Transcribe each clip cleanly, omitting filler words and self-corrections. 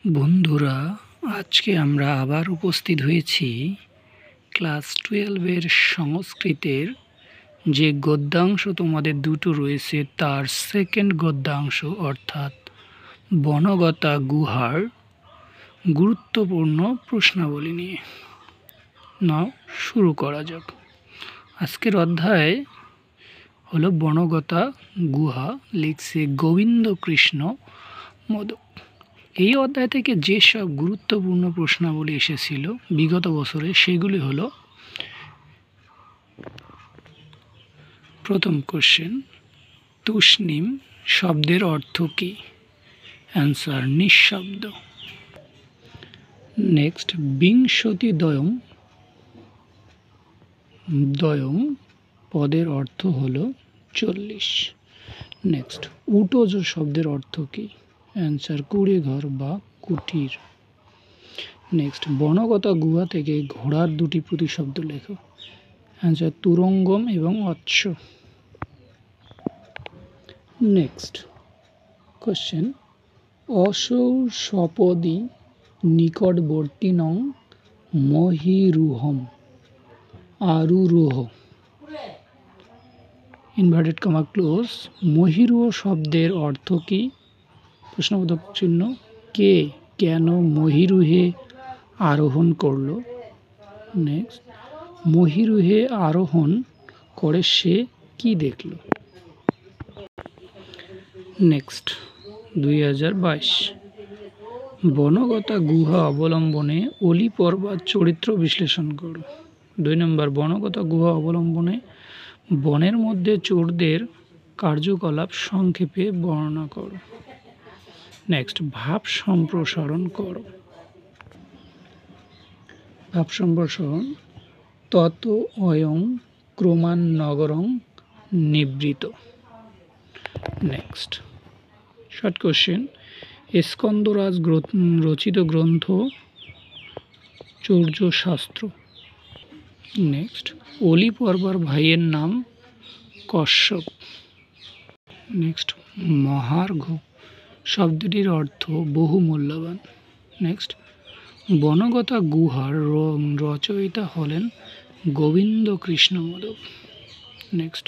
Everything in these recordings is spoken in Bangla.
বন্ধুরা, আজকে আমরা আবার উপস্থিত হয়েছি ক্লাস 12-এর সংস্কৃতের যে গদ্যাংশ তোমাদের দুটো রয়েছে তার সেকেন্ড গদ্যাংশ অর্থাৎ বনগতা গুহার গুরুত্বপূর্ণ প্রশ্নাবলী নিয়ে। নাও শুরু করা যাক। আজকের অধ্যায় হলো বনগতা গুহা, লিখছে গোবিন্দ কৃষ্ণ মোদক। এই অধ্যায় থেকে যেসব গুরুত্বপূর্ণ প্রশ্নাবলী এসেছিল বিগত বছরে সেগুলি হলো: প্রথম কোশ্চেন, তুষ্ণীম শব্দের অর্থ কী? অ্যান্সার নিঃশব্দ। নেক্সট, বিংশতি দয়ং পদের অর্থ হলো 40। নেক্সট, উটোজ শব্দের অর্থ কী? অ্যান্সার কুড়ে ঘর বা কুটির। নেক্সট, বনগতা গুহা থেকে ঘোড়ার দুটি প্রতিশব্দ লেখো। অ্যান্সার তুরঙ্গম এবং অচ্ছ। নেক্সট কোশ্চেন, অসৌ সপদি নিকটবর্তী নং মহিরুহম আরুরোহ ইনভার্টেড কমা ক্লোজ। মহিরুহ শব্দের অর্থ কী? প্রশ্নবোধক চিহ্ন। কে কেন মহিরুহে আরোহণ করল? নেক্সট, মহিরুহে আরোহণ করে সে কি দেখল? নেক্সট 2022, বনগতা গুহা অবলম্বনে অলি পর্বত চরিত্র বিশ্লেষণ করো। 2 নম্বর, বনগতা গুহা অবলম্বনে বনের মধ্যে চোরদের কার্যকলাপ সংক্ষেপে বর্ণনা করো। নেক্সট, ভাব সম্প্রসারণ করো। ভাব সম্প্রসারণ, তত অয়ং ক্রমান্নগরং নিবৃত। নেক্সট শর্ট কোশ্চেন, স্কন্দরাজ রচিত গ্রন্থ চৌর্যশাস্ত্র। নেক্সট, অলি পর্বার ভাইয়ের নাম কশ্যপ। নেক্সট, মহার্ঘ শব্দটির অর্থ বহু মূল্যবান। নেক্সট, বনগতা গুহার রচয়িতা হলেন গোবিন্দ কৃষ্ণ মোদক। নেক্সট,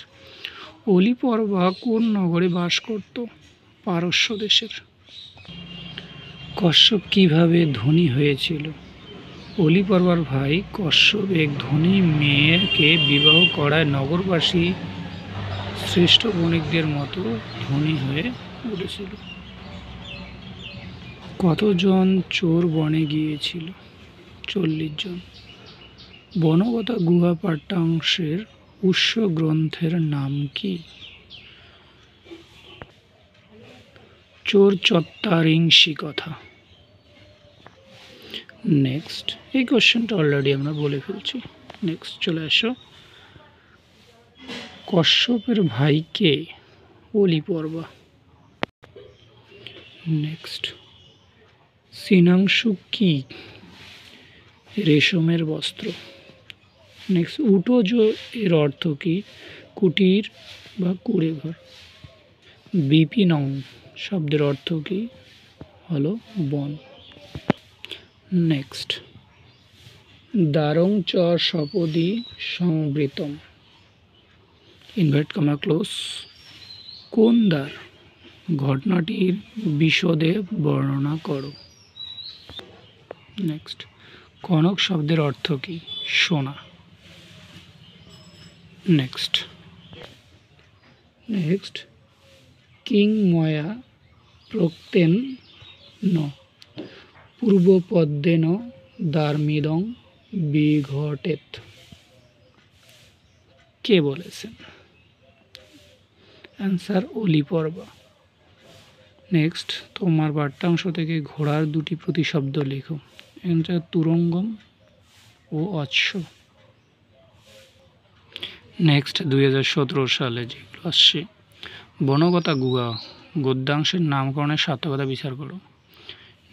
অলি পর্বা কোন নগরে বাস করত? পারস্য দেশের। কশ্যপ কিভাবে ধনী হয়েছিল? অলি পর্বার ভাই কশ্যপ এক ধনী মেয়েকে বিবাহ করায় নগরবাসী শ্রেষ্ঠ বণিকদের মতো ধনী হয়ে উঠেছিল। কতজন চোর বনে গিয়েছিল? 40 জন। বনগতা গুহা পাঠ্যাংশের উৎস গ্রন্থের নাম কি? চোর চত্বারিংশি কথা। নেক্সট, এই কোশ্চেনটা অলরেডি আমরা বলে ফেলছি। নেক্সট চলে আসো, কশ্যপের ভাই কে? অলি পর্বা। নেক্সট, সিনাংশু কি? রেশমের বস্ত্র। নেক্সট, উটোজ এর অর্থ কি? কুটির বা কুড়ে ঘর। বিপিনং শব্দের অর্থ কি? হলো বন। নেক্সট, দ্বারং চ সপদি সংবৃতম ইনভার্ট কমা ক্লোজ কোন দ্বার? ঘটনাটির বিশদে বর্ণনা করো। নেক্সট, কনক শব্দের অর্থ কি? সোনা। নেক্সট কিং ময়া প্রক্তেন ন পূর্বপদ্মেন দ্বারমিদং বিঘটেত। কে বলেছেন? অ্যান্সার অলি পর্বা। নেক্সট, তোমার পাঠ্যাংশ থেকে ঘোড়ার দুটি প্রতিশব্দ লেখো। অ্যান্সার তুরঙ্গম ও অশ্ব। নেক্সট 2017 সালে যেগুলো আসছে, বনগতা গুহা গদ্যাংশের নামকরণের সার্থকতা বিচার করো।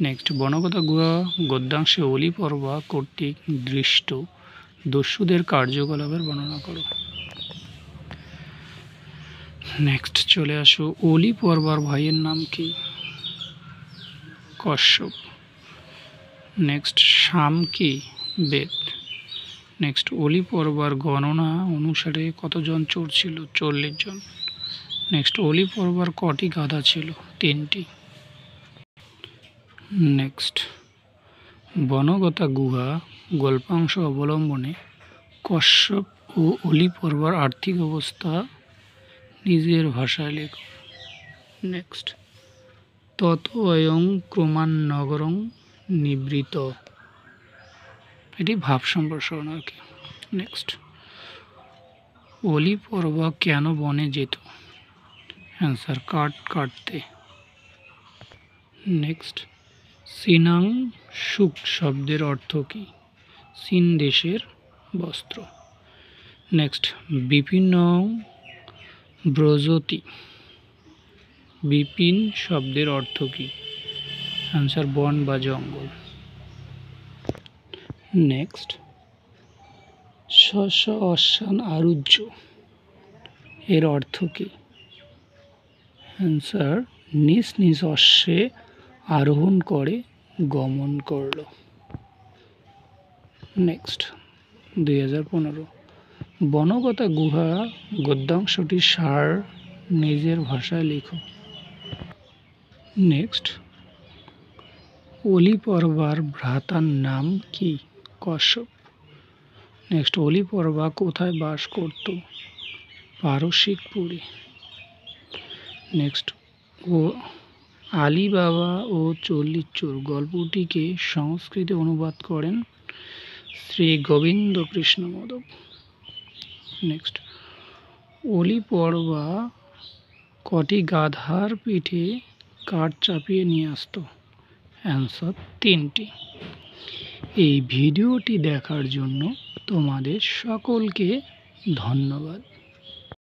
নেক্সট, বনগতা গুহা গদ্যাংশে অলি পর্বা কর্তৃক দৃষ্ট দস্যুদের কার্যকলাপের বর্ণনা করো। নেক্সট চলে আসো, অলি পর্বার ভাইয়ের নাম কি? কশ্যপ। নেক্সট সাম কি? বেদ। নেক্সট অলি পর্বার গণনা অনুসারে কতজন চোর ছিল? 40 জন। নেক্সট অলি পর্বার কটি গাধা ছিল? 3টি। নেক্সট বনগতা গুহা গল্পাংশ অবলম্বনে কশ্যপ ও অলি পর্বার আর্থিক অবস্থা নিজের ভাষায় লেখো। নেক্সট তত অয়ং ক্রমান্নগরং নিবৃত, এটি ভাব সম্প্রসারণ আর কি। নেক্সট অলি পর্বা কেন বনে যেত? অ্যান্সার কাঠ কাটতে। নেক্সট সিনাং সুক শব্দের অর্থ কী? চীন দেশের বস্ত্র। নেক্সট বিপিন ব্রজতি, বিপিন শব্দের অর্থ কী? অ্যান্সার বন বা জঙ্গল। নেক্সট স্ব অশ্বান আরুহ্য এর অর্থ কী? অ্যান্সার নিজ নিজ অশ্বে আরোহণ করে গমন করল। নেক্সট 2015 বনগতা গুহা গদ্যাংশটির সার নিজের ভাষায় লেখো। নেক্সট অলি পর্বার ভ্রাতার নাম কি? কশ্যপ। নেক্সট অলি পর্বা কোথায় বাস করত? পারসিকপুরে। নেক্সট ও আলী বাবা ও 40 চোর গল্পটিকে সংস্কৃতে অনুবাদ করেন শ্রী গোবিন্দ কৃষ্ণ মাধব। নেক্সট অলি পর্বা কটি গাধার পিঠে কাঠ চাপিয়ে নিয়ে আসতো? অ্যান্সার 3টি। এই ভিডিওটি দেখার জন্য তোমাদের সকলকে ধন্যবাদ।